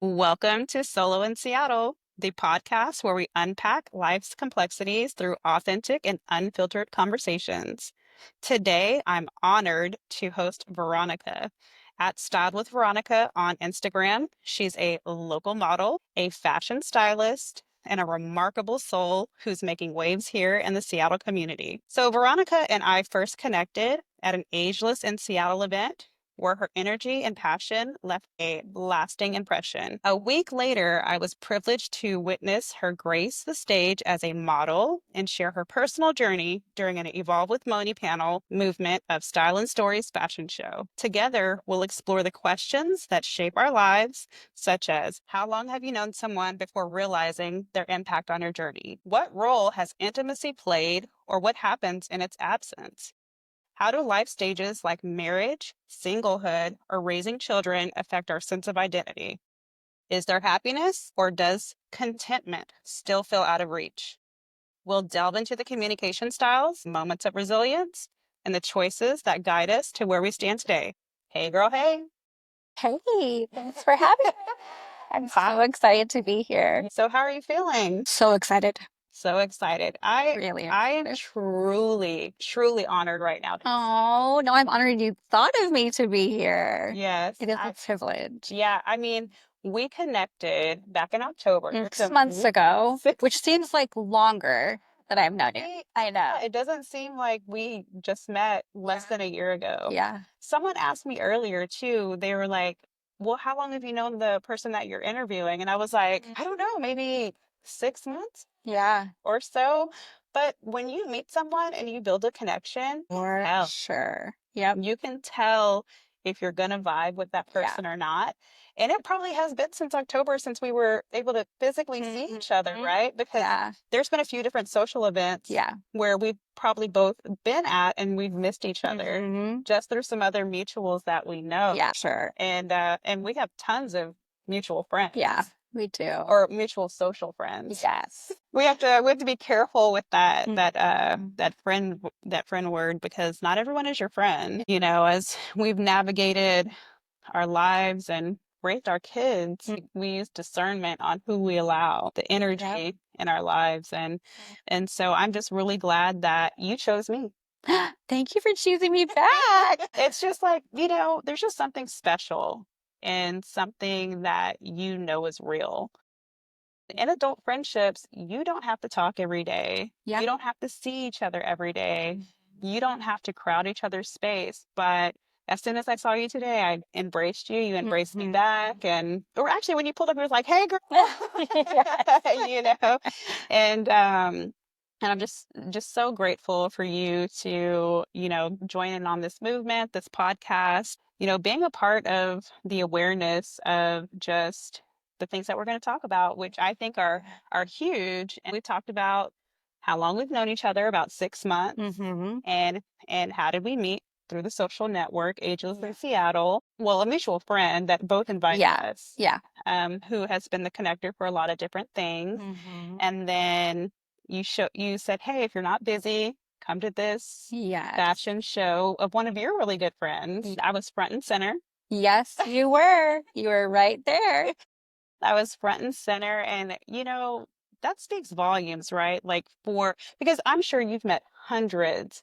Welcome to Solo in Seattle, the podcast where we unpack life's complexities through authentic and unfiltered conversations. Today, I'm honored to host Veronica at Styled with Veronica on Instagram. She's a local model, a fashion stylist, and a remarkable soul who's making waves here in the Seattle community. So, Veronica and I first connected at an Ageless in Seattle event where her energy and passion left a lasting impression. A week later, I was privileged to witness her grace the stage as a model and share her personal journey during an Evolve with Moni panel movement of Style and Stories fashion show. Together, we'll explore the questions that shape our lives, such as how long have you known someone before realizing their impact on your journey? What role has intimacy played, or what happens in its absence? How do life stages like marriage, singlehood, or raising children affect our sense of identity? Is there happiness, or does contentment still feel out of reach? We'll delve into the communication styles, moments of resilience, and the choices that guide us to where we stand today. Hey, girl, hey. Hey, thanks for having me. I'm so Hi. excited to be here. So, how are you feeling? So excited. So excited. I Really I am excited. truly honored right now. Oh, no, I'm honored you thought of me to be here. Yes, It is a privilege. yeah, I mean, we connected back in October. It's 6 months ago, which seems like longer that I've known you. I know. Yeah, it doesn't seem like we just met less than a year ago. Yeah. Someone asked me earlier too, they were like, well, how long have you known the person that you're interviewing? And I was like, I don't know, maybe 6 months Yeah. or so. But when you meet someone and you build a connection, For hell, sure. Yep. you can tell if you're going to vibe with that Yeah. person or not. And it probably has been since October since we were able to physically see each other, right? Because Yeah. there's been a few different social events Yeah. where we've probably both been at and we've missed each other Mhm. just through some other mutuals that we know. Yeah, sure. And we have tons of mutual friends. Yeah, we do. Or mutual social friends. Yes. We have to be careful with that friend word, because not everyone is your friend. You know, as we've navigated our lives and raised our kids, we use discernment on who we allow, the energy in our lives. And so I'm just really glad that you chose me. Thank you for choosing me back. It's just like, there's just something special and something that is real. In adult friendships, you don't have to talk every day. Yeah. You don't have to see each other every day. You don't have to crowd each other's space. But as soon as I saw you today, I embraced you. You embraced me back. Or actually, when you pulled up, you was like, hey, girl, you know, and I'm just so grateful for you to, join in on this movement, this podcast, being a part of the awareness of just the things that we're going to talk about, which I think are huge. And we've talked about how long we've known each other, about 6 months, and how did we meet through the social network, Ageless in Seattle. Well, a mutual friend that both invited us, who has been the connector for a lot of different things. And then you said, hey, if you're not busy, come to this fashion show of one of your really good friends. I was front and center. Yes, you were. You were right there. I was front and center. And, that speaks volumes, right? Because I'm sure you've met hundreds,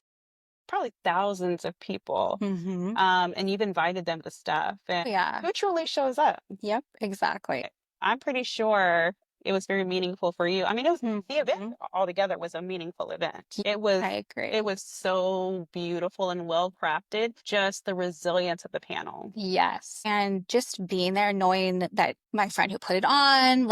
probably thousands of people, and you've invited them to stuff. And who truly shows up? Yep, exactly. I'm pretty sure it was very meaningful for you. I mean, the event altogether was a meaningful event. I agree. It was so beautiful and well crafted, just the resilience of the panel. Yes. And just being there, knowing that my friend who put it on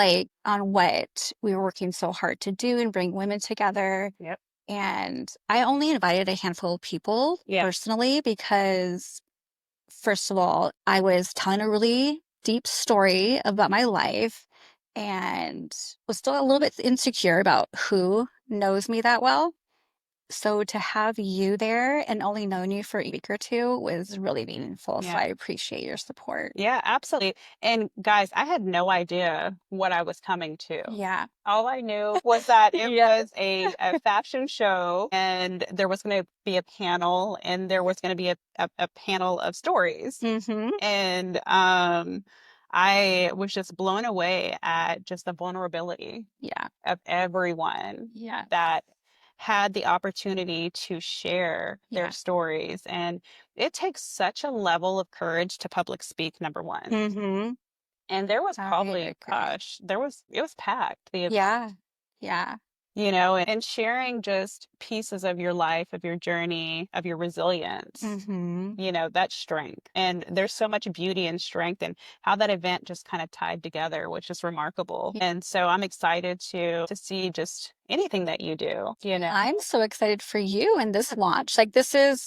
what we were working so hard to do and bring women together. Yep. And I only invited a handful of people personally because, first of all, I was telling a really deep story about my life and was still a little bit insecure about who knows me that well. So to have you there and only known you for a week or two was really meaningful. So I appreciate your support. Yeah, absolutely. And guys, I had no idea what I was coming to. Yeah. All I knew was that it was a fashion show, and there was going to be a panel, and there was going to be a panel of stories. And I was just blown away at just the vulnerability Yeah. of everyone Yeah. that had the opportunity to share their Yeah. stories. And it takes such a level of courage to public speak, number one. Mm-hmm. And there was I probably, agree. gosh, it was packed, the event, Yeah. Yeah. and sharing just pieces of your life, of your journey, of your resilience, Mm-hmm. that strength. And there's so much beauty and strength and how that event just kind of tied together, which is remarkable. And so I'm excited to see just anything that you do. I'm so excited for you and this launch. Like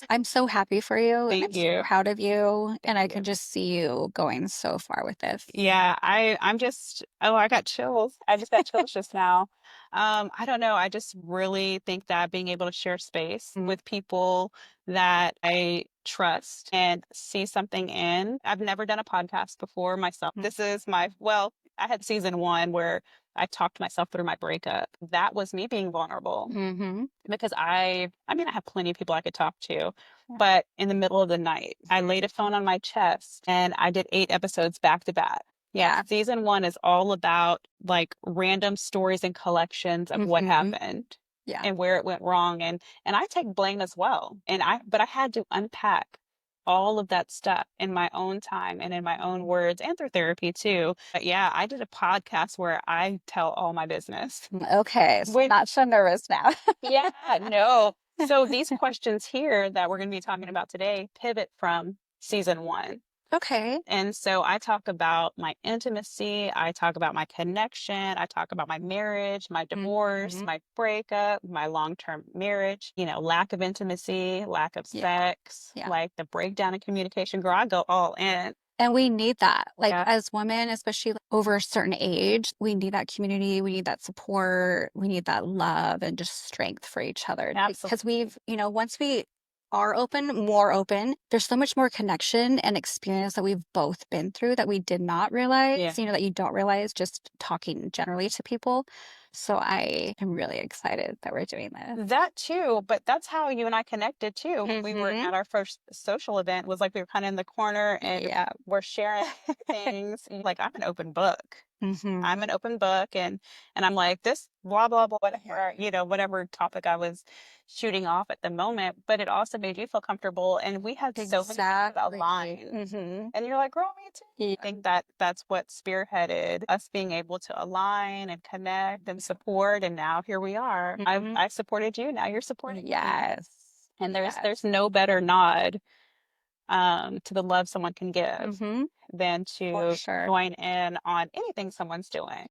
I'm so happy for you and I'm Thank so you. proud of you. And I can just see you going so far with this. Yeah, I'm just, oh, I got chills. I just got chills just now. I don't know. I just really think that being able to share space with people that I trust and see something in. I've never done a podcast before myself. This is well, I had season one where I talked myself through my breakup. That was me being vulnerable Mm-hmm. because I mean, I have plenty of people I could talk to, but in the middle of the night, I laid a phone on my chest and I did 8 episodes back to back. Yeah. Season one is all about like random stories and collections of what happened Yeah. and where it went wrong. And I take blame as well. But I had to unpack all of that stuff in my own time and in my own words and through therapy too. But yeah, I did a podcast where I tell all my business. Okay. So not so nervous now. Yeah, no. So these questions here that we're going to be talking about today pivot from season one. Okay. And so I talk about my intimacy, I talk about my connection, I talk about my marriage, my divorce, my breakup, my long-term marriage, lack of intimacy, lack of sex, like the breakdown in communication. Girl, I go all in. And we need that. Like as women, especially over a certain age, we need that community. We need that support. We need that love and just strength for each other. Because once we are more open, there's so much more connection and experience that we've both been through that we did not realize, that you don't realize just talking generally to people. So I am really excited that we're doing this. That too, but that's how you and I connected too. We were at our first social event, was like we were kind of in the corner and we're sharing things. Like I'm an open book. I'm an open book and I'm like this blah blah blah whatever, whatever topic I was shooting off at the moment, but it also made you feel comfortable and we had so many things aligned. And you're like, girl, me too. I think that's what spearheaded us being able to align and connect and support, and now here we are. I supported you, now you're supporting me. And there's no better nod to the love someone can give than to join in on anything someone's doing.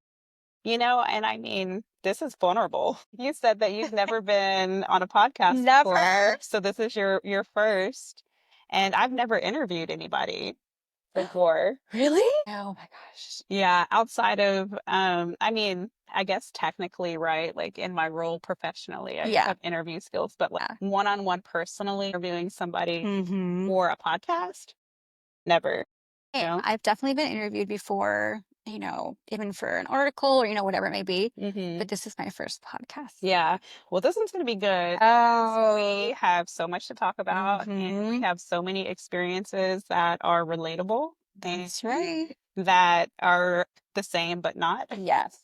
And I mean, this is vulnerable. You said that you've never been on a podcast before, so this is your first. And I've never interviewed anybody before. Really? Oh my gosh. Yeah, outside of I mean, I guess technically, right? Like in my role professionally, I have interview skills, but like one-on-one personally interviewing somebody for a podcast, never. I've definitely been interviewed before, even for an article or, whatever it may be. But this is my first podcast. Yeah. Well, this one's going to be good. Oh. We have so much to talk about and we have so many experiences that are relatable. That's right. That are the same, but not. Yes.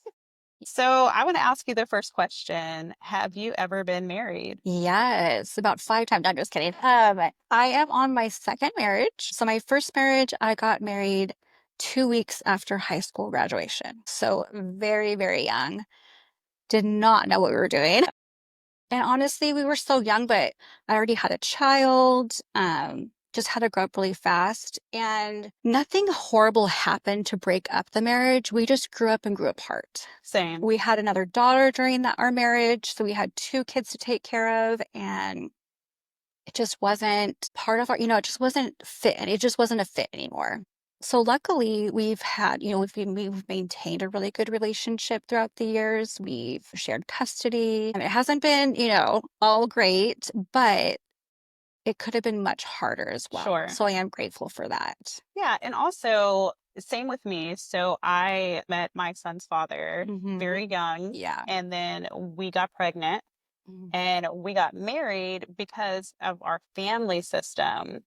So I want to ask you the first question. Have you ever been married? Yes, about 5 times. I'm just kidding. I am on my second marriage. So my first marriage, I got married 2 weeks after high school graduation. So very, very young. Did not know what we were doing. And honestly, we were so young, but I already had a child. Just had to grow up really fast. And nothing horrible happened to break up the marriage. We just grew up and grew apart. Same. We had another daughter during our marriage. So we had 2 kids to take care of. And it just wasn't part of it just wasn't fit. And it just wasn't a fit anymore. So luckily we've had, we've maintained a really good relationship throughout the years. We've shared custody. It hasn't been, all great, but it could have been much harder as well. Sure. So I am grateful for that. Yeah. And also, same with me. So I met my son's father very young. Yeah. And then we got pregnant and we got married because of our family system.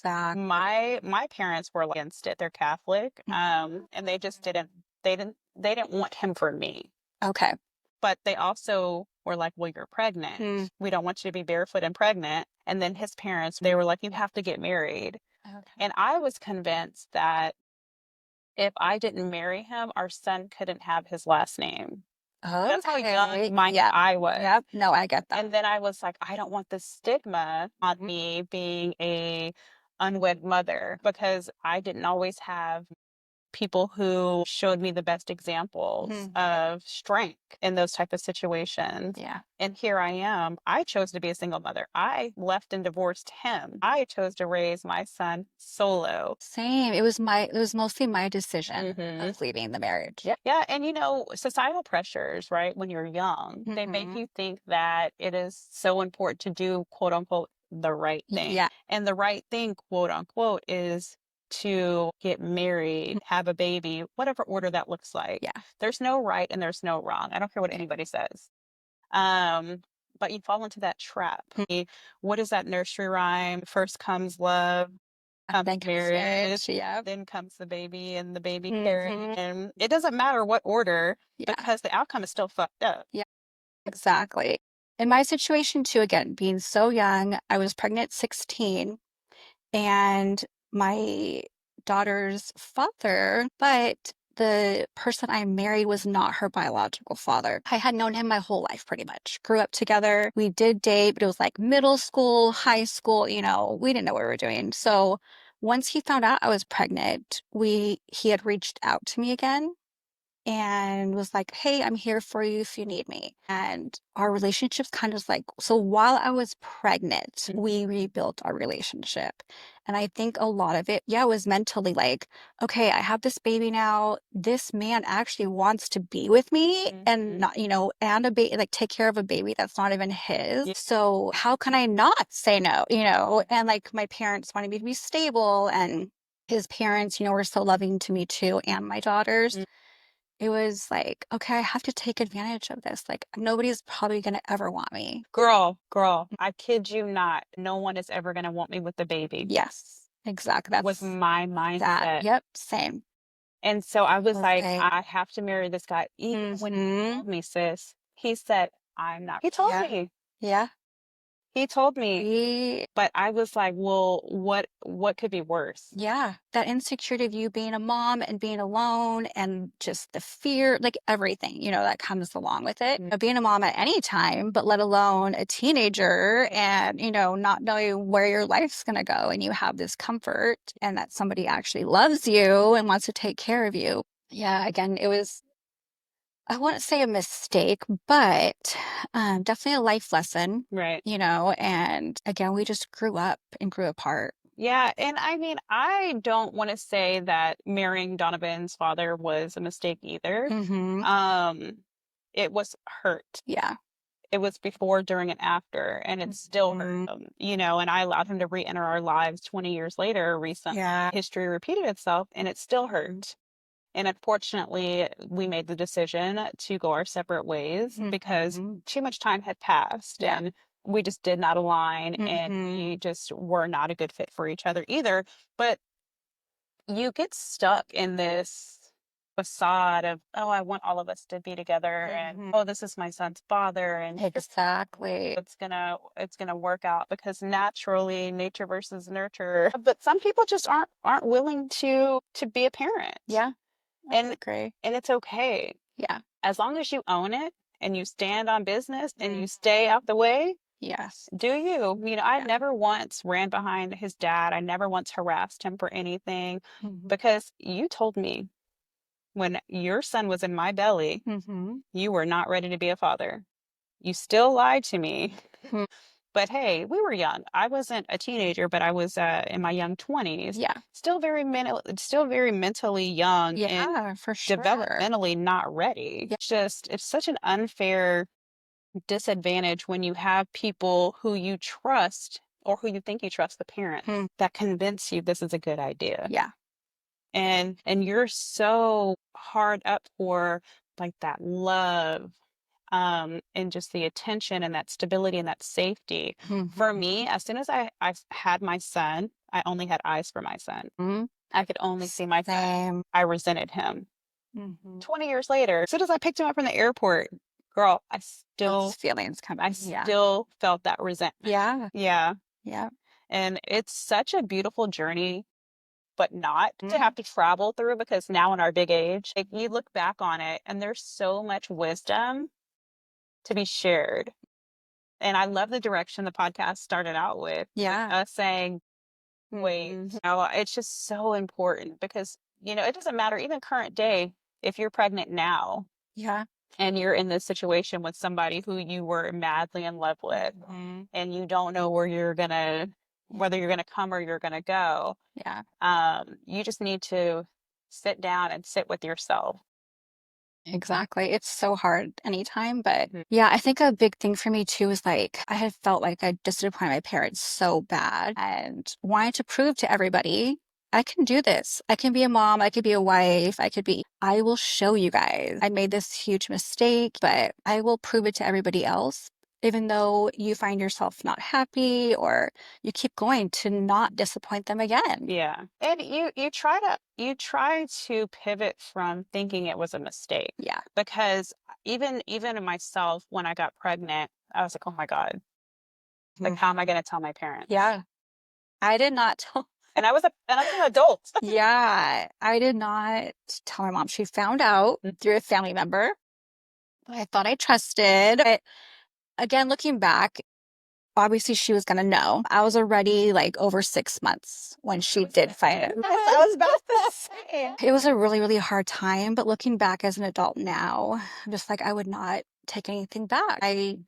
Exactly. My parents were against it. They're Catholic. And they just they didn't want him for me. Okay. But they also were like, well, you're pregnant. We don't want you to be barefoot and pregnant. And then his parents, they were like, you have to get married. Okay. And I was convinced that if I didn't marry him, our son couldn't have his last name. That's how young I was. Yep. No, I get that. And then I was like, I don't want the stigma on me being a unwed mother, because I didn't always have people who showed me the best examples of strength in those type of situations. Yeah. And here I am. I chose to be a single mother. I left and divorced him. I chose to raise my son solo. Same. It was mostly my decision of leaving the marriage. Yeah. Yeah. And societal pressures, right? When you're young, they make you think that it is so important to do, quote unquote, the right thing. Yeah. And the right thing, quote unquote, is to get married, have a baby, whatever order that looks like. Yeah. There's no right and there's no wrong. I don't care what anybody says. But you fall into that trap. What is that nursery rhyme? First comes love, Then comes marriage. Yeah. then comes the baby and the baby carriage. And it doesn't matter what order, because the outcome is still fucked up. Yeah, exactly. In my situation too, again, being so young, I was pregnant at 16, and my daughter's father, but the person I married was not her biological father. I had known him my whole life pretty much. Grew up together. We did date, but it was like middle school, high school, we didn't know what we were doing. So once he found out I was pregnant, he had reached out to me again and was like, hey, I'm here for you if you need me. And our relationship's kind of like, so while I was pregnant, we rebuilt our relationship. And I think a lot of it, was mentally like, okay, I have this baby now. This man actually wants to be with me and not, and take care of a baby that's not even his. Yeah. So how can I not say no, And like my parents wanted me to be stable, and his parents, were so loving to me too, and my daughters. It was like, okay, I have to take advantage of this. Like, nobody's probably going to ever want me. Girl, I kid you not. No one is ever going to want me with the baby. Yes, exactly. That was my mindset. Yep, same. And so I was like, I have to marry this guy. Even when he told me, sis, he said, I'm not. He told me. Yeah. He told me, but I was like, well, what could be worse? Yeah. That insecurity of you being a mom and being alone, and just the fear, like everything, that comes along with it. Being a mom at any time, but let alone a teenager, and, not knowing where your life's going to go, and you have this comfort and that somebody actually loves you and wants to take care of you. Yeah. Again, it was, I wouldn't say a mistake, but definitely a life lesson. Right. And again, we just grew up and grew apart. Yeah. And I mean, I don't want to say that marrying Donovan's father was a mistake either. It was hurt. Yeah. It was before, during, and after, and it still hurt him, and I allowed him to re-enter our lives 20 years later. Recently, history repeated itself, and it still hurt. And unfortunately, we made the decision to go our separate ways because too much time had passed, and we just did not align, and we just were not a good fit for each other either. But you get stuck in this facade of, oh, I want all of us to be together, and oh, this is my son's father, and exactly, it's gonna work out, because naturally, nature versus nurture. But some people just aren't willing to be a parent. Yeah. And agree. And it's okay. Yeah. As long as you own it and you stand on business and you stay out the way. Yes. Do you? I never once ran behind his dad. I never once harassed him for anything, because you told me when your son was in my belly, you were not ready to be a father. You still lied to me. But hey, we were young. I wasn't a teenager, but I was in my young 20s. Yeah. Still very mentally young. Yeah, and for sure. Developmentally not ready. Yeah. It's such an unfair disadvantage when you have people who you trust, or who you think you trust, the parent, that convince you this is a good idea. Yeah. And you're so hard up for like that love, and just the attention and that stability and that safety. For me, as soon as I had my son, I only had eyes for my son. Mm-hmm. I could only see my son. Same. I resented him. Mm-hmm. 20 years later, as soon as I picked him up from the airport, girl, Those feelings come I in. Yeah. still felt that resentment. Yeah. Yeah. Yeah. And it's such a beautiful journey, but not to have to travel through, because now in our big age, like, you look back on it and there's so much wisdom to be shared. And I love the direction the podcast started out with Yeah. us saying, wait, it's just so important because, it doesn't matter, even current day, if you're pregnant now. Yeah. And you're in this situation with somebody who you were madly in love with, and you don't know whether you're gonna come or you're gonna go. Yeah. You just need to sit down and sit with yourself. Exactly. It's so hard anytime, but yeah, I think a big thing for me too is like I had felt like I disappointed my parents so bad and wanted to prove to everybody I can do this. I can be a mom, I could be a wife, I will show you guys. I made this huge mistake, but I will prove it to everybody else. Even though you find yourself not happy or you keep going to not disappoint them again. Yeah. And you try to pivot from thinking it was a mistake. Yeah. Because even in myself, when I got pregnant, I was like, oh my God, like, how am I gonna tell my parents? Yeah. I did not tell. And I was an adult. Yeah, I did not tell my mom. She found out through a family member who I thought I trusted. But again, looking back, obviously she was gonna know. I was already like over 6 months when she did find it. I was about to say. It was a really, really hard time. But looking back as an adult now, I'm just like I would not take anything back. I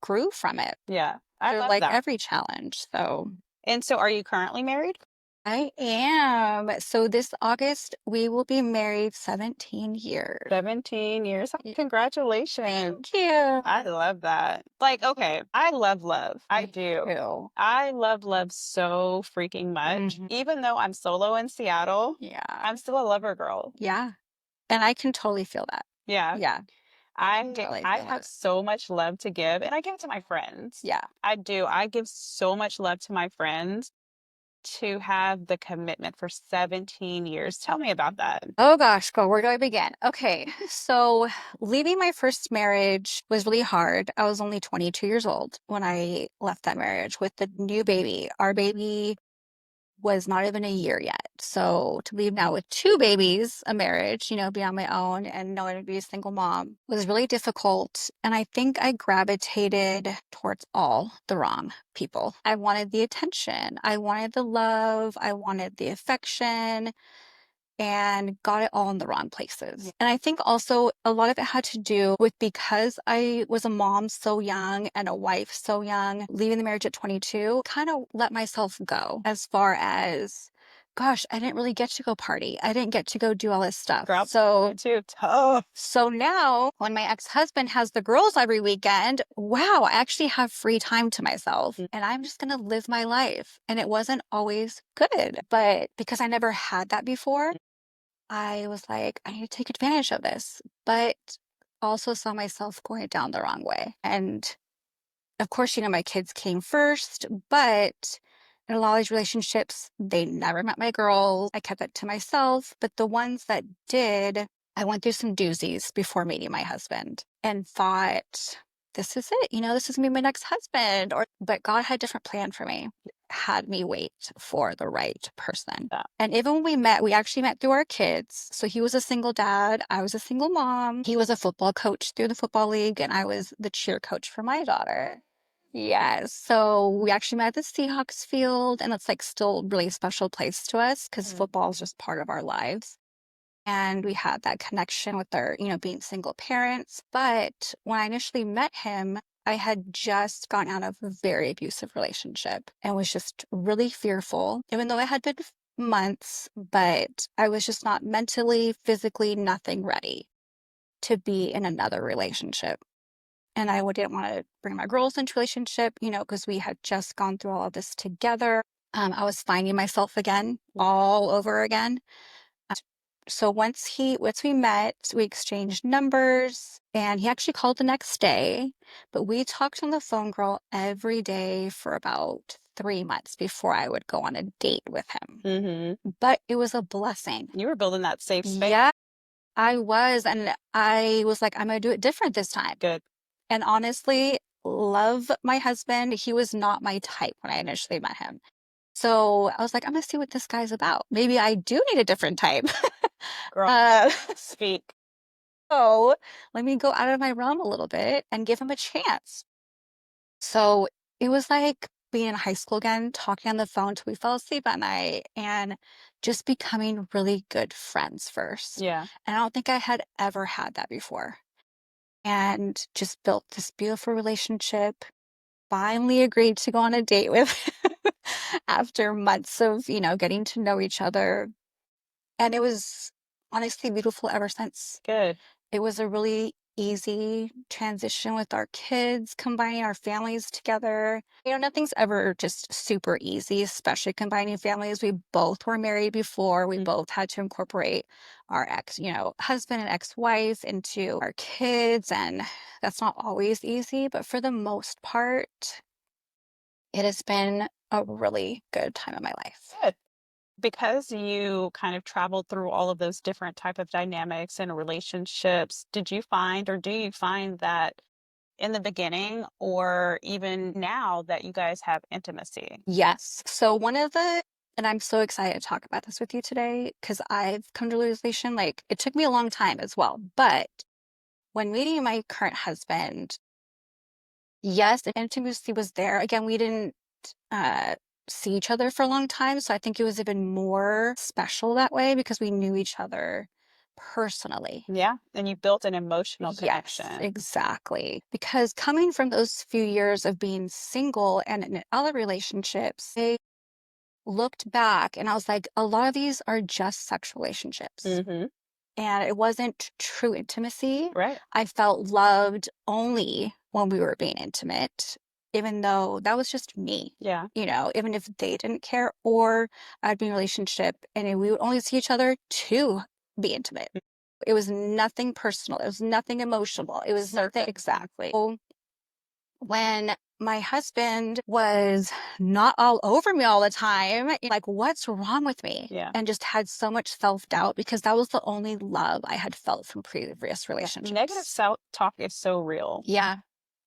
grew from it. Yeah. I Through love like that. every challenge. And so are you currently married? I am. So this August, we will be married 17 years. 17 years. Congratulations. Thank you. I love that. Like, okay, I love love. I do. Too. I love love so freaking much. Even though I'm solo in Seattle, Yeah. I'm still a lover girl. Yeah. And I can totally feel that. Yeah. Yeah. I have so much love to give, and I give it to my friends. Yeah. I do. I give so much love to my friends. To have the commitment for 17 years. Tell me about that. Oh gosh, girl, where do I begin? Okay, so leaving my first marriage was really hard. I was only 22 years old when I left that marriage with the new baby. Our baby was not even a year yet. So to leave now with two babies, a marriage, be on my own and knowing to be a single mom was really difficult. And I think I gravitated towards all the wrong people. I wanted the attention. I wanted the love. I wanted the affection and got it all in the wrong places. And I think also a lot of it had to do with because I was a mom so young and a wife so young, leaving the marriage at 22, kind of let myself go as far as, gosh, I didn't really get to go party. I didn't get to go do all this stuff. So too tough. So now when my ex-husband has the girls every weekend, wow, I actually have free time to myself and I'm just going to live my life. And it wasn't always good, but because I never had that before, I was like, I need to take advantage of this, but also saw myself going down the wrong way. And of course, my kids came first, but in a lot of these relationships, they never met my girls. I kept it to myself, but the ones that did, I went through some doozies before meeting my husband and thought, this is it, this is gonna be my next husband. But God had a different plan for me, had me wait for the right person. Yeah. And even when we met, we actually met through our kids. So he was a single dad, I was a single mom. He was a football coach through the football league, and I was the cheer coach for my daughter. Yes. So we actually met at the Seahawks field, and it's like still a really special place to us because football is just part of our lives. And we had that connection with our, being single parents. But when I initially met him, I had just gotten out of a very abusive relationship and was just really fearful, even though it had been months, but I was just not mentally, physically, nothing ready to be in another relationship. And I didn't want to bring my girls into a relationship, because we had just gone through all of this together. I was finding myself again, all over again. So once we met, we exchanged numbers, and he actually called the next day, but we talked on the phone, girl, every day for about 3 months before I would go on a date with him. But it was a blessing. You were building that safe space. Yeah, I was. And I was like, I'm going to do it different this time. Good. And honestly, love my husband. He was not my type when I initially met him. So I was like, I'm going to see what this guy's about. Maybe I do need a different type. Girl, speak. So let me go out of my realm a little bit and give him a chance. So it was like being in high school again, talking on the phone till we fell asleep at night and just becoming really good friends first. Yeah. And I don't think I had ever had that before. And just built this beautiful relationship. Finally agreed to go on a date with him after months of, getting to know each other. And it was honestly beautiful ever since. Good. It was a really easy transition with our kids, combining our families together. Nothing's ever just super easy, especially combining families. We both were married before. We both had to incorporate our husband and ex-wife into our kids. And that's not always easy, but for the most part, it has been a really good time in my life. Good. Because you kind of traveled through all of those different type of dynamics and relationships, did you find or do you find that in the beginning or even now that you guys have intimacy? Yes. So and I'm so excited to talk about this with you today because I've come to the realization, like, it took me a long time as well. But when meeting my current husband, yes, the intimacy was there. Again, we didn't see each other for a long time. So I think it was even more special that way because we knew each other personally. Yeah. And you built an emotional Yes, connection. exactly. Because coming from those few years of being single and in other relationships, I looked back and I was like, a lot of these are just sexual relationships. And it wasn't true intimacy. Right. I felt loved only when we were being intimate, even though that was just me. Yeah. Even if they didn't care, or I'd be in a relationship and we would only see each other to be intimate. It was nothing personal. It was nothing emotional. It was nothing exactly. So when my husband was not all over me all the time, like, what's wrong with me? Yeah. And just had so much self-doubt because that was the only love I had felt from previous relationships. Negative self-talk is so real. Yeah,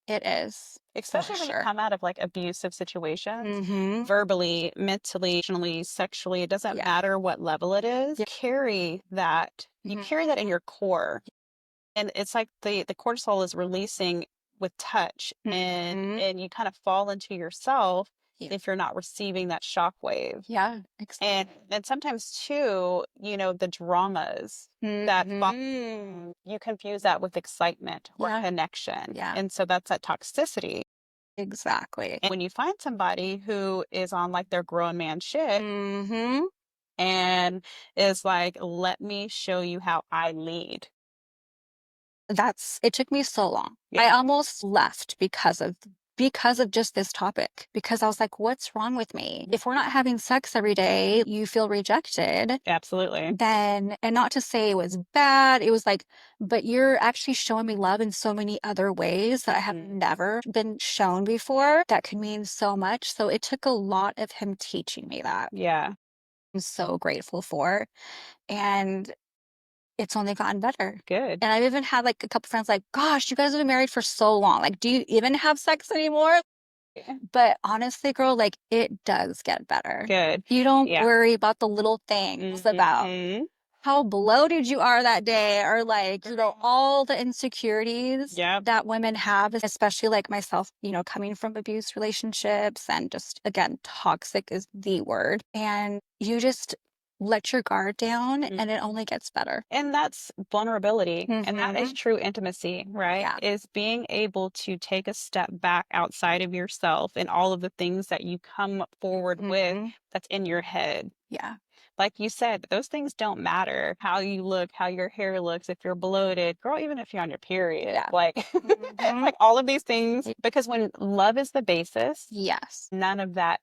it is. Especially when you come out of like abusive situations, verbally, mentally, emotionally, sexually, it doesn't matter what level it is. You carry that, you carry that in your core. And it's like the cortisol is releasing with touch and you kind of fall into yourself if you're not receiving that shockwave. Yeah, exactly. And sometimes too, the dramas that you confuse that with excitement or connection. Yeah. And so that's that toxicity. Exactly. And when you find somebody who is on like their grown man shit and is like, let me show you how I lead. It took me so long. Yeah. I almost left because of just this topic, because I was like, what's wrong with me? If we're not having sex every day, you feel rejected. Absolutely. And not to say it was bad, it was like, but you're actually showing me love in so many other ways that I have never been shown before that could mean so much. So it took a lot of him teaching me that. Yeah. I'm so grateful for. And it's only gotten better. Good. And I've even had like a couple friends like, gosh, you guys have been married for so long. Like, do you even have sex anymore? But honestly, girl, like, it does get better. Good. You don't worry about the little things about how bloated you are that day, or like, all the insecurities that women have, especially like myself, coming from abuse relationships and just, again, toxic is the word. And you just let your guard down and it only gets better. And that's vulnerability. And that is true intimacy, right? Yeah. Is being able to take a step back outside of yourself and all of the things that you come forward with that's in your head. Yeah. Like you said, those things don't matter. How you look, how your hair looks, if you're bloated, girl, even if you're on your period, like, like all of these things, because when love is the basis, yes, none of that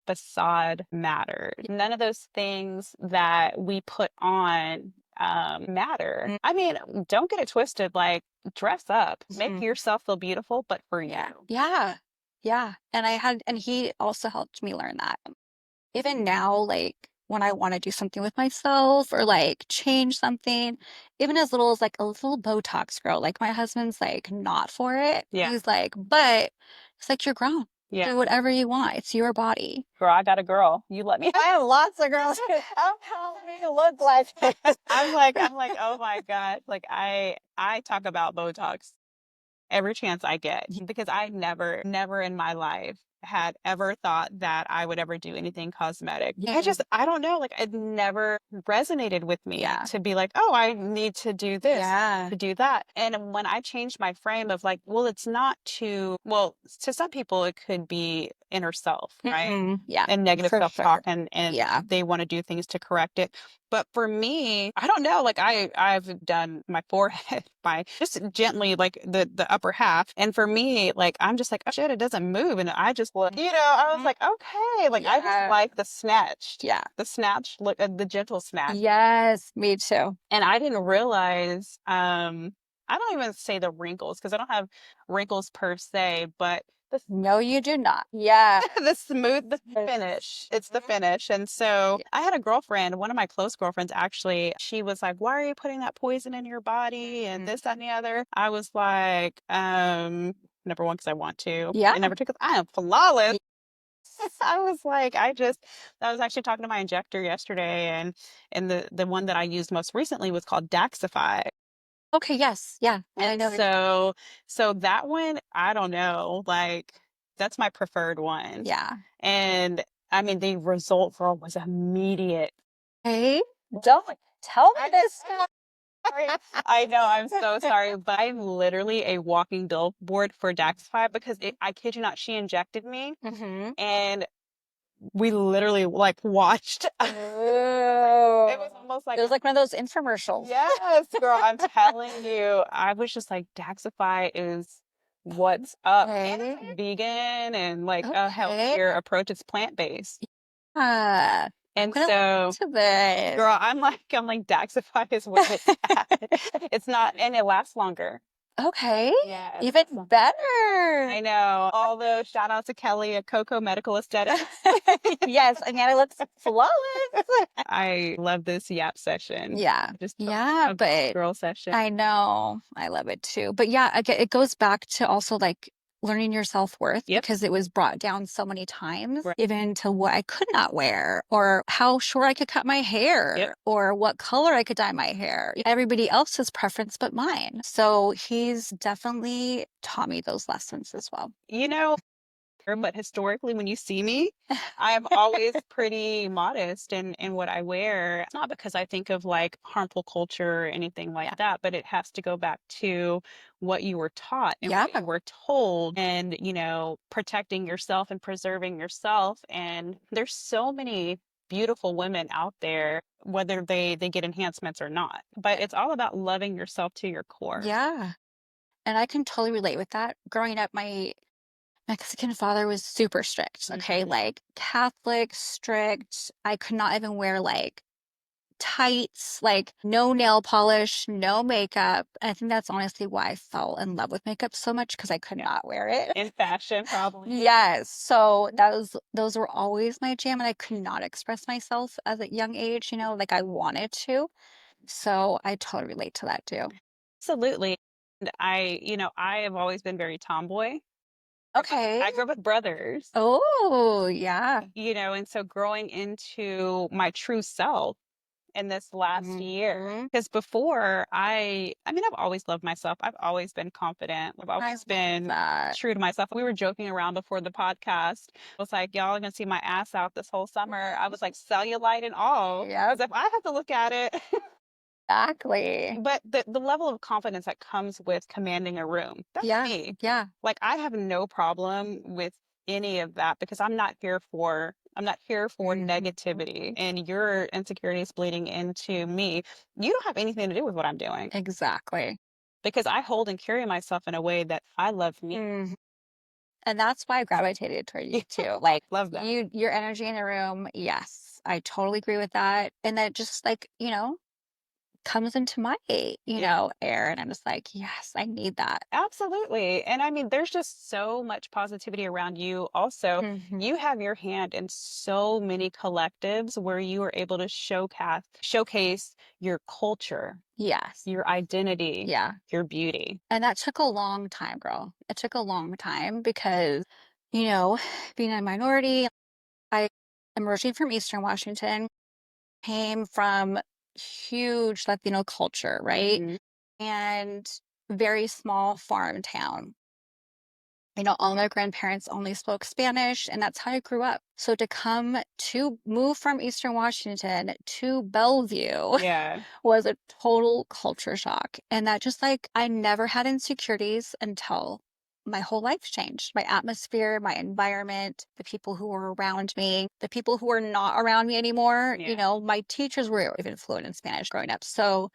facade matters. None of those things that we put on matter. I mean, don't get it twisted. Like, dress up, make yourself feel beautiful, but for you. Yeah. Yeah. And he also helped me learn that. Even now, like when I want to do something with myself or like change something, even as little as like a little Botox girl, like my husband's like not for it. Yeah. He's like, but it's like you're grown. Yeah. Do whatever you want. It's your body. Girl, I got a girl. You let me. I have lots of girls who tell me to look like this. I'm like, oh my God. Like I talk about Botox every chance I get because I never in my life had ever thought that I would ever do anything cosmetic. I don't know, like it never resonated with me to be like, oh, I need to do this, to do that. And when I changed my frame of like, well, it's not well, to some people, it could be inner self, right? Yeah. And negative For self-talk sure. and Yeah. they want to do things to correct it. But for me, I don't know, like I've done my forehead, my just gently like the upper half. And for me, like I'm just like, oh shit, it doesn't move. And I just look, I was like, okay, like I just like the snatched. Yeah. The snatch look, the gentle snatch. Yes, me too. And I didn't realize, I don't even say the wrinkles because I don't have wrinkles per se, but no, you do not. Yeah. the finish. It's the finish. And so I had a girlfriend, one of my close girlfriends actually, she was like, why are you putting that poison in your body and this, that, and the other? I was like, number one, because I want to. Yeah. And number two, because I am flawless. I was like, I was actually talking to my injector yesterday and the one that I used most recently was called Daxify. Okay, yes. Yeah. And I know. so that one, I don't know, like that's my preferred one. Yeah. And I mean, the result for was immediate. Hey, don't tell me this stuff. I know, I'm so sorry, but I'm literally a walking billboard for Daxify because I kid you not, she injected me and we literally like watched. It was almost like it was like one of those infomercials. Yes, girl, I'm telling you, I was just like, Daxify is what's up. And it's vegan and like a healthier approach. It's plant-based. And so, girl, I'm like, Daxify is where it's at. It's not, and it lasts longer. Okay. Yeah. Even better. I know. Although shout out to Kelly at Coco Medical Aesthetics. Yes, I mean, it looks flawless. I love this yap session. Yeah. Just yeah, but girl session. I know. I love it too. But yeah, again, it goes back to also like learning your self-worth because it was brought down so many times, even to what I could not wear or how short I could cut my hair or what color I could dye my hair. Everybody else's preference but mine. So he's definitely taught me those lessons as well. But historically, when you see me, I'm always pretty modest in what I wear. It's not because I think of like harmful culture or anything like that, but it has to go back to what you were taught and what you were told and, protecting yourself and preserving yourself. And there's so many beautiful women out there, whether they get enhancements or not, but it's all about loving yourself to your core. Yeah. And I can totally relate with that. Growing up, my Mexican father was super strict, okay? Like Catholic, strict. I could not even wear like tights, like no nail polish, no makeup. And I think that's honestly why I fell in love with makeup so much because I could not wear it. In fashion, probably. Yes. So those were always my jam and I could not express myself at a young age, like I wanted to. So I totally relate to that too. Absolutely. And I have always been very tomboy. Okay. I grew up with brothers. Oh, yeah. And so growing into my true self in this last year, because before I've always loved myself. I've always been confident. I've always been true to myself. We were joking around before the podcast. I was like, y'all are going to see my ass out this whole summer. I was like, cellulite and all. Yeah. Because if I have to look at it. Exactly. But the level of confidence that comes with commanding a room, that's me. Yeah. Like I have no problem with any of that because I'm not here for negativity and your insecurities bleeding into me. You don't have anything to do with what I'm doing. Exactly. Because I hold and carry myself in a way that I love me. And that's why I gravitated toward you too. Like love that. Your energy in the room. Yes. I totally agree with that. And that just like, comes into my, air. And I'm just like, yes, I need that. Absolutely. And I mean, there's just so much positivity around you. Also, Hmm. you have your hand in so many collectives where you are able to showcase your culture, Yes. your identity, Yeah. your beauty. And that took a long time, girl. It took a long time because, you know, being a minority, I am originally from Eastern Washington, came from huge Latino culture, right? Hmm. And very small farm town. All my grandparents only spoke Spanish, and that's how I grew up. So to move from Eastern Washington to Bellevue Yeah. was a total culture shock. And that just like, I never had insecurities until my whole life changed. My atmosphere, my environment, the people who were around me, the people who were not around me anymore. Yeah. My teachers were even fluent in Spanish growing up. So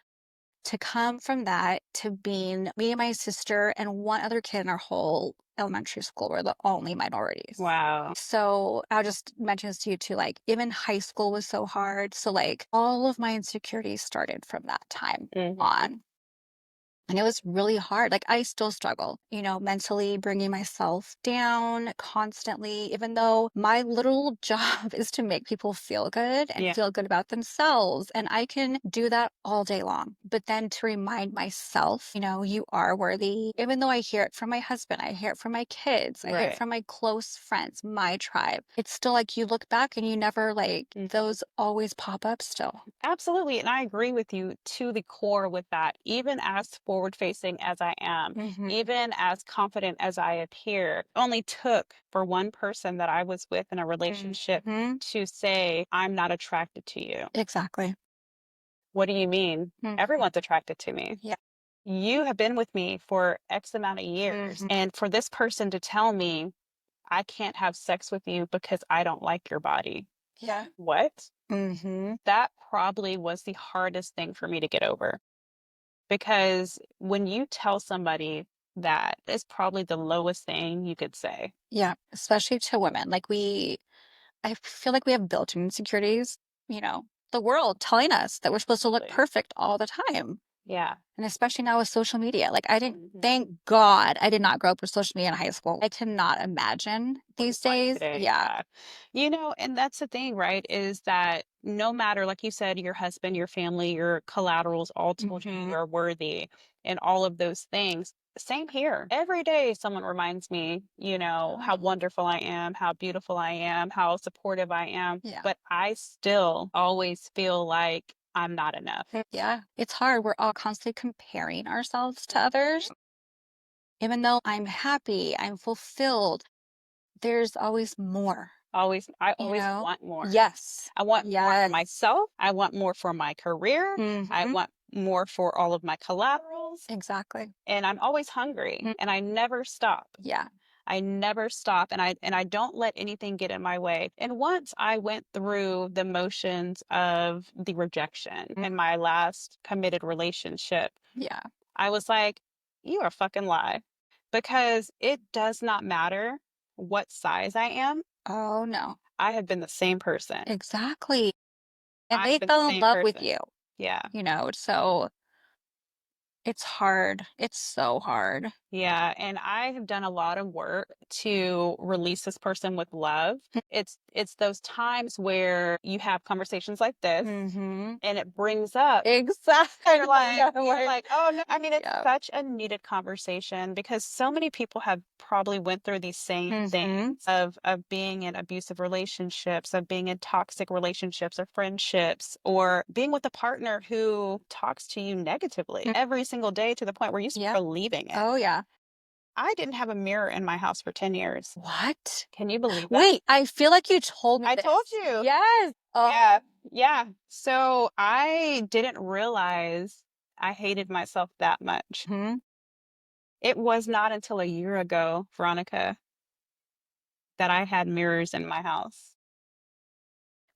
to come from that to being me and my sister and one other kid in our whole elementary school were the only minorities. Wow. So I'll just mention this to you too. Like, even high school was so hard. So, like, all of my insecurities started from that time Hmm. on. And it was really hard. Like, I still struggle, mentally bringing myself down constantly, even though my little job is to make people feel good and Yeah. feel good about themselves. And I can do that all day long. But then to remind myself, you are worthy, even though I hear it from my husband, I hear it from my kids, I hear it Right. from my close friends, my tribe. It's still like you look back and you never like those always pop up still. Absolutely. And I agree with you to the core with that. Even as forward facing as I am, Hmm. even as confident as I appear, only took for one person that I was with in a relationship Hmm. to say, I'm not attracted to you. Exactly. What do you mean? Mhm. Everyone's attracted to me. Yeah. You have been with me for X amount of years. Mhm. And for this person to tell me, I can't have sex with you because I don't like your body. Yeah. What? Mhm. That probably was the hardest thing for me to get over. Because when you tell somebody that, it's probably the lowest thing you could say. Yeah, especially to women. I feel like we have built-in insecurities, the world telling us that we're supposed to look Absolutely. perfect all the time. Yeah. And especially now with social media. Like, I didn't, Mhm. thank God I did not grow up with social media in high school. I cannot imagine What these it's like days. today. Yeah. Yeah. And that's the thing, right? Is that no matter, like you said, your husband, your family, your collaterals all told you Hmm. you are worthy and all of those things. Same here. Every day, someone reminds me, how wonderful I am, how beautiful I am, how supportive I am. Yeah. But I still always feel like I'm not enough. Yeah. It's hard. We're all constantly comparing ourselves to others. Even though I'm happy, I'm fulfilled, there's always more, I you always know? want more. Yes. I want more for Yes. myself. I want more for my career. I Hmm. want more for all of my collaterals. Exactly. And I'm always hungry Mm. and I never stop. Yeah. I never stop and I don't let anything get in my way. And once I went through the motions of the rejection Mm. in my last committed relationship, Yeah. I was like, you are a fucking lie. Because it does not matter what size I am. Oh, no. I have been the same person. Exactly. And I've they been the fell in same love with person. you, Yeah. so it's hard. It's so hard. Yeah, and I have done a lot of work to release this person with love. It's those times where you have conversations like this Mm-hmm. and it brings up Exactly. you're like, oh no. I mean, it's Yeah. such a needed conversation because so many people have probably went through these same Mm-hmm. things of being in abusive relationships, of being in toxic relationships or friendships, or being with a partner who talks to you negatively every single day to the point where you start Yeah. believing it. Oh, yeah. I didn't have a mirror in my house for 10 years. What? Can you believe that? Wait, I feel like you told me I told this. you. Yes. Oh. Yeah. Yeah. So I didn't realize I hated myself that much. Hmm. It was not until a year ago, Veronica, that I had mirrors in my house.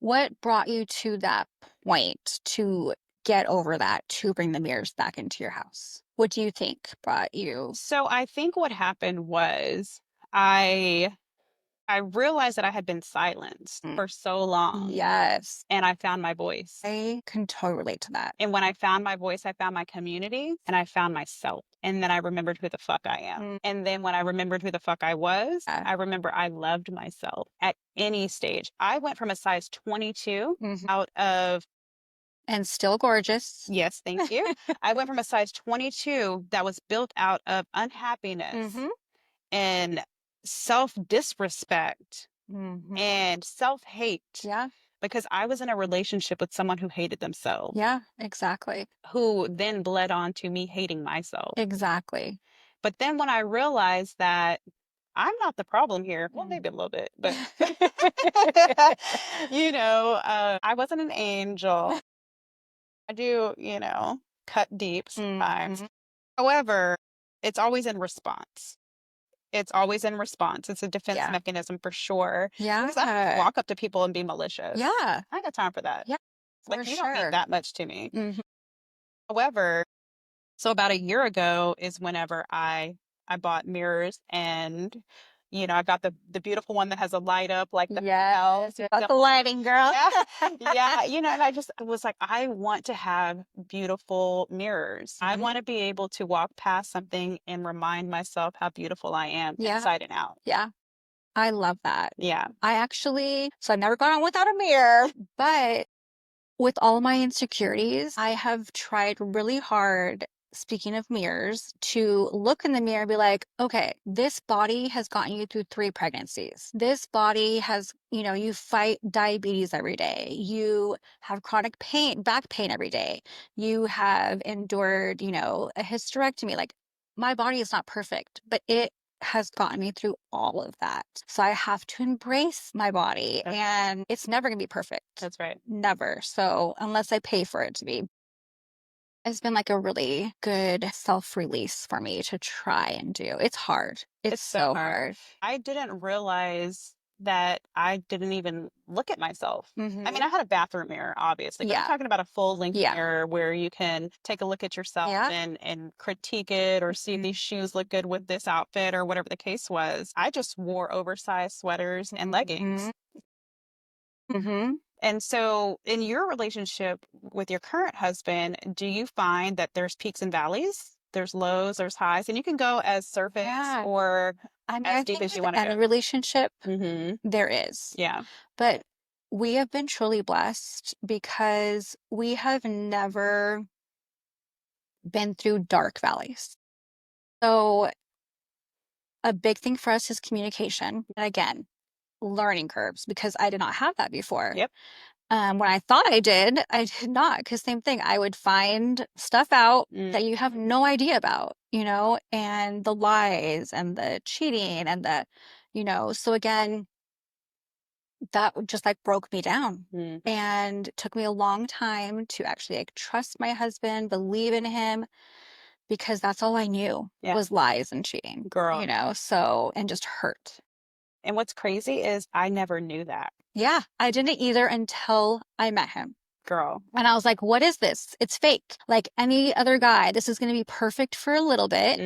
What brought you to that point to get over that, to bring the mirrors back into your house? What do you think brought you? So I think what happened was I I realized that I had been silenced for so long. Yes. And I found my voice. I can totally relate to that. And when I found my voice, I found my community and I found myself. And then I remembered who the fuck I am. And then when I remembered who the fuck I was, I remember I loved myself at any stage. I went from a size 22 out of. And still gorgeous. Yes, thank you. I went from a size 22 that was built out of unhappiness and self-disrespect and self-hate. Yeah. Because I was in a relationship with someone who hated themselves. Yeah, exactly. Who then bled on to me hating myself. Exactly. But then when I realized that I'm not the problem here, well, maybe a little bit, but I wasn't an angel. I do, cut deep sometimes. However, it's always in response. It's always in response. It's a defense mechanism for sure. Yeah. Because I don't walk up to people and be malicious. Yeah. I ain't got time for that. Yeah. Like, you don't mean that much to me. However, so about a year ago is whenever I bought mirrors and I got the beautiful one that has a light up like the house. Got the lighting, girl. Yeah. And I just was like, I want to have beautiful mirrors. I want to be able to walk past something and remind myself how beautiful I am inside and out. Yeah. I love that. Yeah. So I've never gone on without a mirror, but with all my insecurities, I have tried really hard, speaking of mirrors, to look in the mirror and be like, okay, this body has gotten you through 3 pregnancies. This body has, you fight diabetes every day. You have chronic pain, back pain every day. You have endured, a hysterectomy. Like, my body is not perfect, but it has gotten me through all of that. So I have to embrace my body, and it's never going to be perfect. That's right. Never. So unless I pay for it to be. It's been like a really good self-release for me to try and do. It's hard. It's so hard. I didn't realize that I didn't even look at myself. I mean, I had a bathroom mirror, obviously, but I'm talking about a full length mirror where you can take a look at yourself and critique it or see if these shoes look good with this outfit or whatever the case was. I just wore oversized sweaters and leggings. And so in your relationship with your current husband, do you find that there's peaks and valleys? There's lows, there's highs, and you can go as surface or as deep as you want to go. In a relationship, there is. Yeah. But we have been truly blessed because we have never been through dark valleys. So a big thing for us is communication. And again, learning curves, because I did not have that before. Yep. When I thought I did not, because same thing, I would find stuff out that you have no idea about, and the lies and the cheating and so again, that just like broke me down and took me a long time to actually like trust my husband, believe in him, because that's all I knew was lies and cheating, Girl. And just hurt. And what's crazy is I never knew that. Yeah, I didn't either until I met him. Girl. And I was like, what is this? It's fake. Like any other guy, this is going to be perfect for a little bit.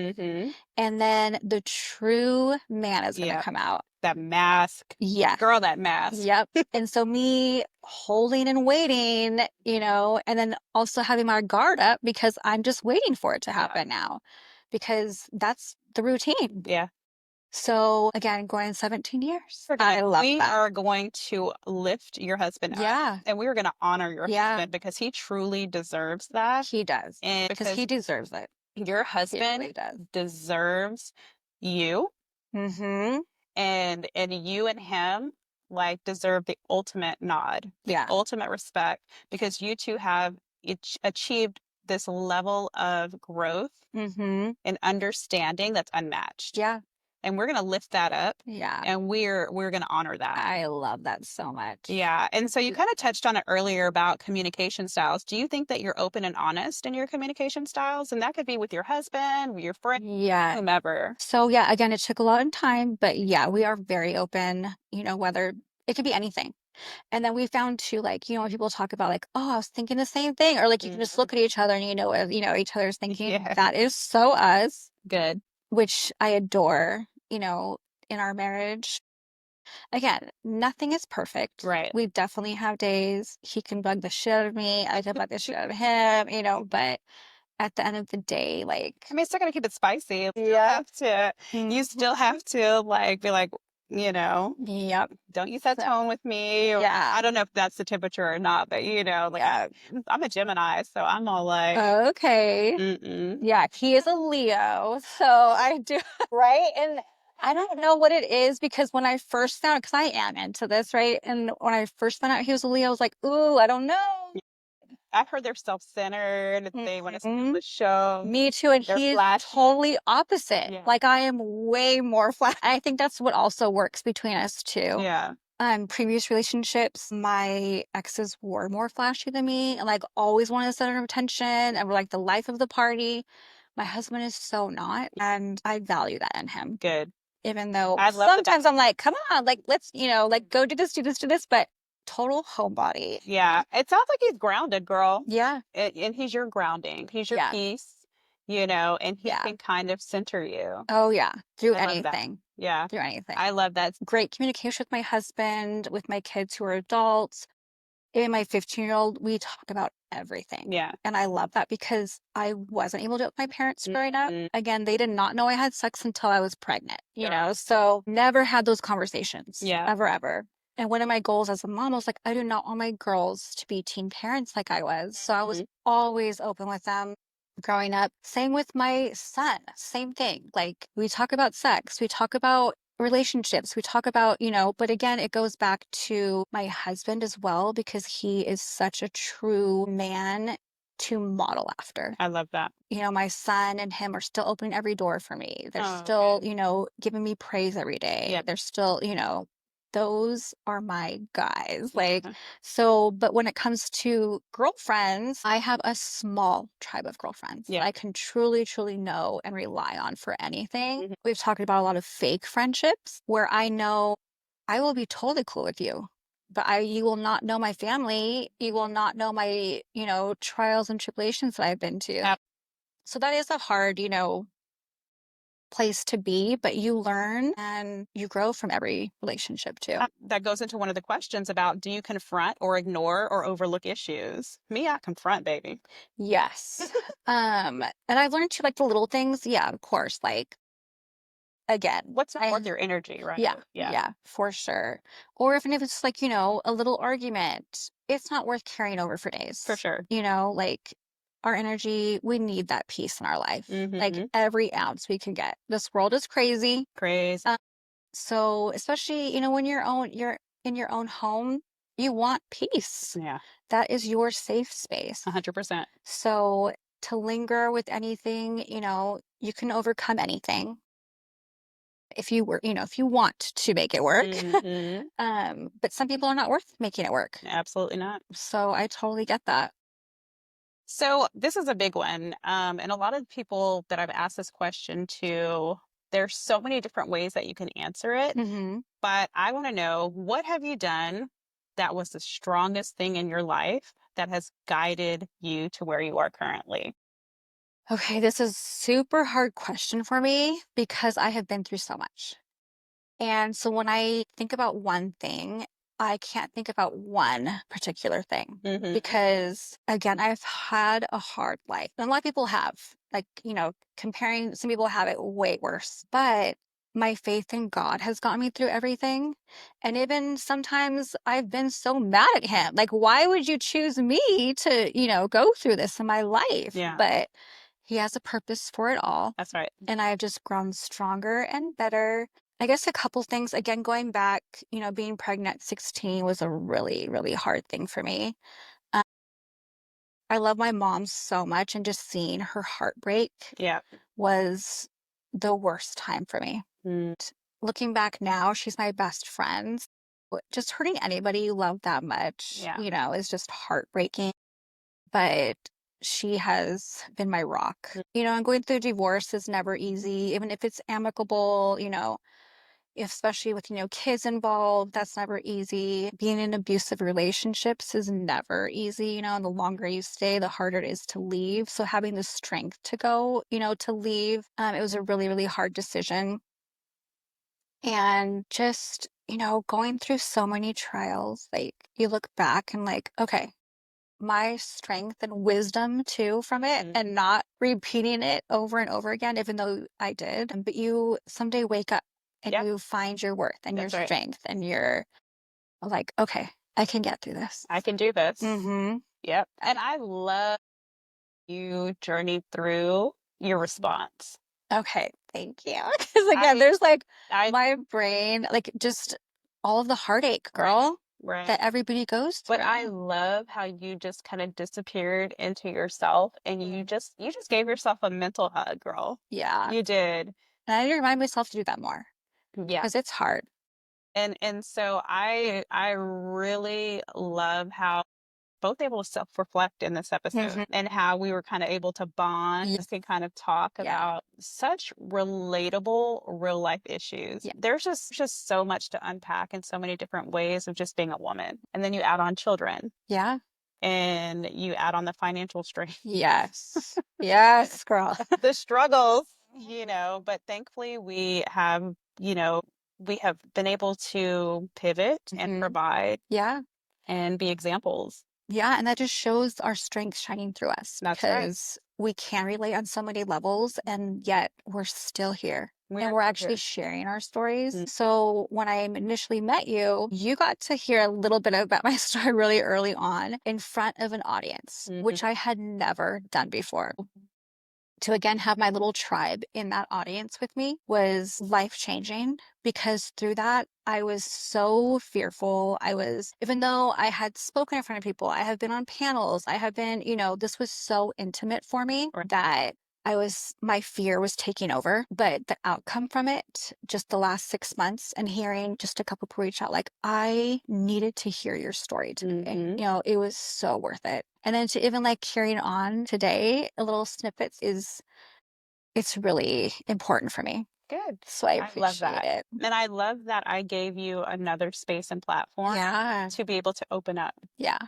And then the true man is going to come out. That mask. Yeah. Girl, that mask. Yep. And so me holding and waiting, and then also having my guard up because I'm just waiting for it to happen now, because that's the routine. Yeah. So again, going 17 years. I love that. We are going to lift your husband up. And we are going to honor your husband because he truly deserves that. He does. And because he deserves it. Your husband really does. Deserves you. And you and him like deserve the ultimate nod. The ultimate respect, because you two have achieved this level of growth and understanding that's unmatched. Yeah. And we're going to lift that up. Yeah. And we're going to honor that. I love that so much. Yeah. And so you kind of touched on it earlier about communication styles. Do you think that you're open and honest in your communication styles? And that could be with your husband, your friend, whomever. So yeah, again, it took a lot of time, but yeah, we are very open, whether it could be anything. And then we found too, like, when people talk about like, oh, I was thinking the same thing, or like you can just look at each other and each other's thinking. That is so us. Good. Which I adore, in our marriage. Again, nothing is perfect. Right. We definitely have days he can bug the shit out of me, I can bug the shit out of him, but at the end of the day, like, I mean, still gotta keep it spicy. You still mhm. have to like be like, you know, Yep. don't use that So, tone with me. Or, yeah, I don't know if that's the temperature or not, but like yeah. I'm a Gemini, so I'm all like, Okay. mm-mm. Yeah, he is a Leo, so I do, right? And I don't know what it is because when I first found, because I am into this, right? And when I first found out he was a Leo, I was like, ooh, I don't know. I've heard they're self-centered. They want to steal Mhm. the show. Me too. And They're he's flashy. totally opposite. Yeah. Like I am way more flat. I think that's what also works between us too. Yeah. Previous relationships, my exes were more flashy than me and like always wanted the center of attention and were like the life of the party. My husband is so not, and I value that in him. Good. Even though I love the sometimes I'm like, come on, like let's, like go do this, but total homebody. Yeah. It sounds like he's grounded, girl. Yeah. And he's your grounding. He's your Yeah. peace, and he Yeah. can kind of center you. Oh yeah. Through I love that. anything. Yeah. Through anything. I love that. Great communication with my husband, with my kids who are adults. And my 15-year-old, we talk about everything. Yeah. And I love that because I wasn't able to do it with my parents growing up. Mhm. Again, they did not know I had sex until I was pregnant, Sure. so never had those conversations, Yeah. ever, ever. And one of my goals as a mom was like, I do not want my girls to be teen parents like I was. So I was Mhm. always open with them growing up. Same with my son, same thing. Like we talk about sex, we talk about relationships, we talk about, but again, it goes back to my husband as well because he is such a true man to model after. I love that. My son and him are still opening every door for me. They're Oh, still, good. giving me praise every day. Yeah. They're still, those are my guys. Like, Yeah. so, but when it comes to girlfriends, I have a small tribe of girlfriends that Yeah. I can truly, truly know and rely on for anything. Mhm. We've talked about a lot of fake friendships where I know I will be totally cool with you, but you will not know my family. You will not know my, trials and tribulations that I've been to. Ab- So that is a hard, place to be, but you learn and you grow from every relationship too. That goes into one of the questions about, do you confront or ignore or overlook issues? Me, I confront, baby. Yes. And I've learned to like the little things. Yeah, of course. Like again, What's not worth your energy, yeah, right? Yeah. yeah, for sure. Or even if it's like, a little argument, it's not worth carrying over for For days. sure. Like our energy, we need that peace in our life. Like Mm-hmm. every ounce we can get. This world is crazy. Crazy. So especially, when you're in your own home, you want peace. Yeah. That is your safe space. 100%. So to linger with anything, you can overcome anything if you were, if you want to make it work. Mm-hmm. But some people are not worth making it work. Absolutely not. So I totally get that. So this is a big one. And a lot of people that I've asked this question to, there's so many different ways that you can answer it. Hmm. But I want to know, what have you done that was the strongest thing in your life that has guided you to where you are currently? Okay, this is super hard question for me because I have been through so much. And so when I think about one thing, I can't think about one particular thing Mm-hmm. because, again, I've had a hard life. And a lot of people have, like, comparing, some people have it way worse. But my faith in God has gotten me through everything. And even sometimes I've been so mad at Him. Like, why would you choose me to, go through this in my life? Yeah, But He has a purpose for it all. that's right. And I have just grown stronger and better. I guess a couple things, again, going back, being pregnant at 16 was a really, really hard thing for me. Um, I love my mom so much, and just seeing her heartbreak Yeah. was the worst time for me. Mm, Looking back now, she's my best friend. Just hurting anybody you love that much, yeah. is just heartbreaking. But she has been my rock. Mm, And going through divorce is never easy, even if it's amicable, especially with, kids involved, that's never easy. Being in abusive relationships is never easy, and the longer you stay, the harder it is to leave. So having the strength to go, to leave, it was a really, really hard decision. And just going through so many trials, like you look back and like, okay, my strength and wisdom too from it and not repeating it over and over again, even though I did. But you someday wake up and you find your worth and your strength and you're like, okay, I can get through this. I can do this. Yep. And I love you journeyed through your response. Okay, thank you. Because again, there's like my brain, like just all of the heartache, girl, that everybody goes through. But I love how you just kind of disappeared into yourself and you just gave yourself a mental hug, girl. Yeah. You did. And I need to remind myself to do that more. Yeah. Because it's hard. And so I really love how both able to self-reflect in this episode and how we were kind of able to bond and kind of talk about such relatable real life issues. There's just so much to unpack in so many different ways of just being a woman. And then you add on children. Yeah. And you add on the financial strain. Yes. Yes, girl. The struggles, but thankfully we have, we have been able to pivot and provide. Yeah. And be examples. Yeah, and that just shows our strength shining through us. That's because we can relate on so many levels, and yet we're still here. And we're actually sharing our stories. So when I initially met you, you got to hear a little bit about my story really early on in front of an audience, which I had never done before. To again have my little tribe in that audience with me was life-changing, because through that I was so fearful. Even though I had spoken in front of people, I have been on panels, I have been, this was so intimate for me that my fear was taking over. But the outcome from it, just the last 6 months and hearing just a couple people reach out, like, I needed to hear your story today. It was so worth it. And then to even like carrying on today, a little snippets it's really important for me. Good. So I appreciate it. And I love that I gave you another space and platform to be able to open up. Yeah.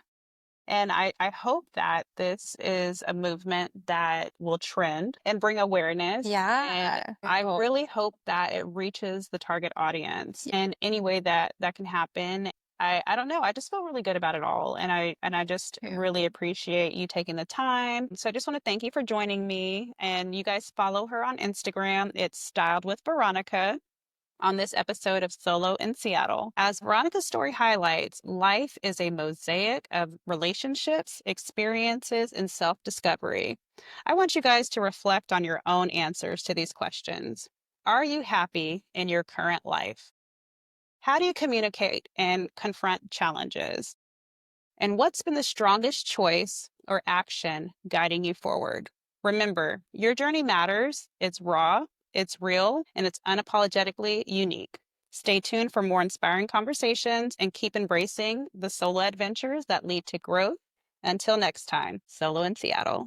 And I hope that this is a movement that will trend and bring awareness. Yeah. And I really hope that it reaches the target audience in any way that can happen. I don't know. I just feel really good about it all. And I just really appreciate you taking the time. So I just want to thank you for joining me. And you guys follow her on Instagram. It's Styled with Veronica. On this episode of Solo in Seattle. As Veronica's story highlights, life is a mosaic of relationships, experiences, and self-discovery. I want you guys to reflect on your own answers to these questions. Are you happy in your current life? How do you communicate and confront challenges? And what's been the strongest choice or action guiding you forward? Remember, your journey matters. It's raw, it's real, and it's unapologetically unique. Stay tuned for more inspiring conversations and keep embracing the solo adventures that lead to growth. Until next time, Solo in Seattle.